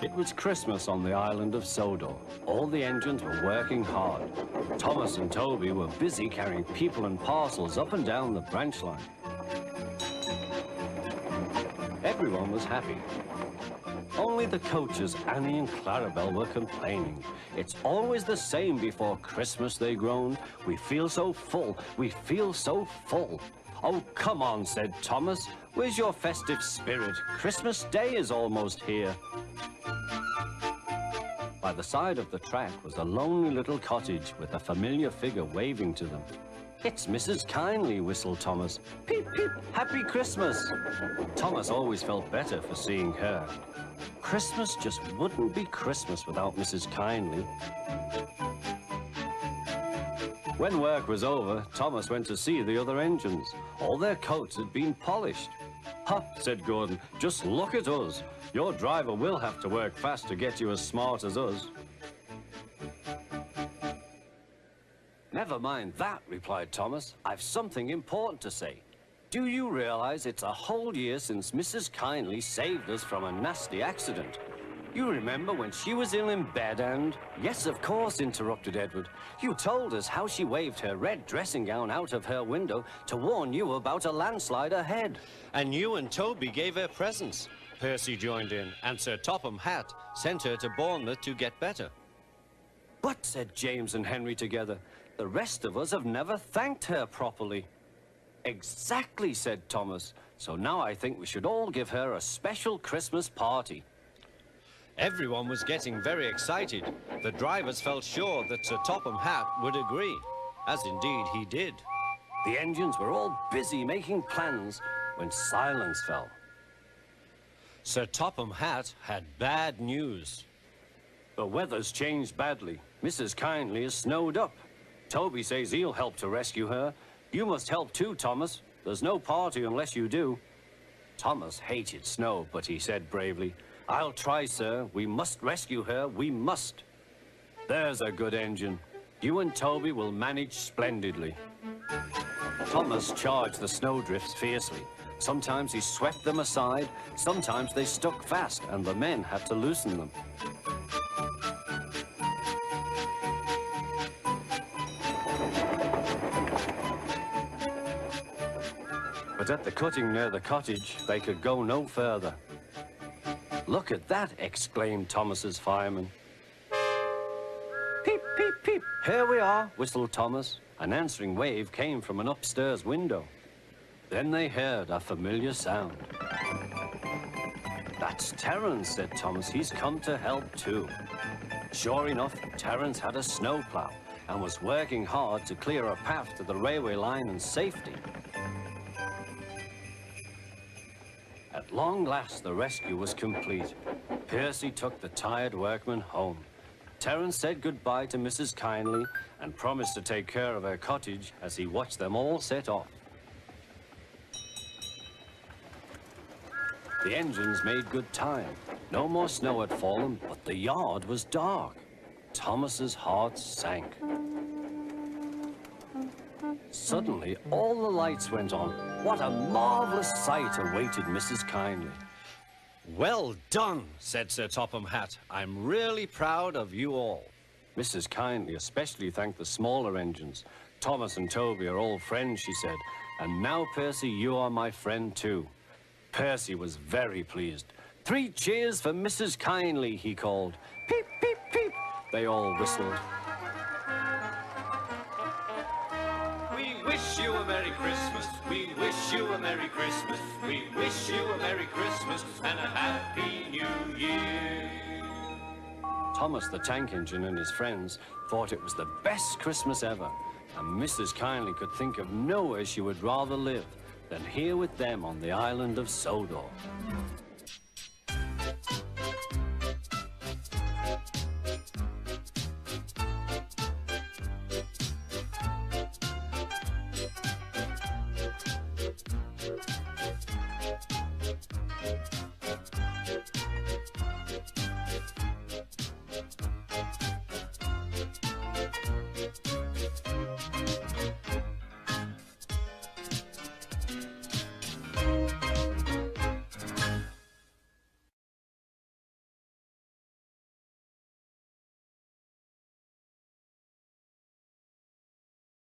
It was Christmas on the island of Sodor. All the engines were working hard. Thomas and Toby were busy carrying people and parcels up and down the branch line. Everyone was happy. Only the coaches, Annie and Clarabelle, were complaining. It's always the same before Christmas, they groaned. We feel so full, we feel so full. Oh, come on, said Thomas. Where's your festive spirit? Christmas Day is almost here. By the side of the track was a lonely little cottage with a familiar figure waving to them. It's Mrs. Kindly, whistled Thomas. Peep, peep, Happy Christmas. Thomas always felt better for seeing her. Christmas just wouldn't be Christmas without Mrs. Kindly. When work was over, Thomas went to see the other engines. All their coats had been polished. Ha, said Gordon, just look at us. Your driver will have to work fast to get you as smart as us. Never mind that, replied Thomas. I've something important to say. Do you realize it's a whole year since Mrs. Kindly saved us from a nasty accident? You remember when she was ill in bed and... Yes, of course, interrupted Edward. You told us how she waved her red dressing gown out of her window to warn you about a landslide ahead. And you and Toby gave her presents. Percy joined in, and Sir Topham Hatt sent her to Bournemouth to get better. But, said James and Henry together, the rest of us have never thanked her properly. Exactly, said Thomas. So now I think we should all give her a special Christmas party. Everyone was getting very excited. The drivers felt sure that Sir Topham Hatt would agree, as indeed he did. The engines were all busy making plans when silence fell. Sir Topham Hatt had bad news. The weather's changed badly. Mrs. Kindly is snowed up. Toby says he'll help to rescue her. You must help too, Thomas. There's no party unless you do. Thomas hated snow, but he said bravely, I'll try, sir. We must rescue her. We must. There's a good engine. You and Toby will manage splendidly. Thomas charged the snowdrifts fiercely. Sometimes he swept them aside. Sometimes they stuck fast, and the men had to loosen them. But at the cutting near the cottage, they could go no further. Look at that, exclaimed Thomas's fireman. Peep, peep, peep, here we are, whistled Thomas. An answering wave came from an upstairs window. Then they heard a familiar sound. That's Terence, said Thomas. He's come to help too. Sure enough, Terence had a snowplow and was working hard to clear a path to the railway line in safety. At long last, the rescue was complete. Percy took the tired workmen home. Terence said goodbye to Mrs. Kindly and promised to take care of her cottage as he watched them all set off. The engines made good time. No more snow had fallen, but the yard was dark. Thomas's heart sank. Suddenly, all the lights went on. What a marvelous sight awaited Mrs. Kindly. Well done, said Sir Topham Hatt. I'm really proud of you all. Mrs. Kindly especially thanked the smaller engines. Thomas and Toby are old friends, she said. And now, Percy, you are my friend too. Percy was very pleased. 3 cheers for Mrs. Kindly, he called. Peep, peep, peep. They all whistled. We wish you a Merry Christmas. We wish you a Merry Christmas. We wish you a Merry Christmas and a Happy New Year. Thomas the tank engine and his friends thought it was the best Christmas ever, and Mrs. Kindly could think of nowhere she would rather live than here with them on the island of Sodor.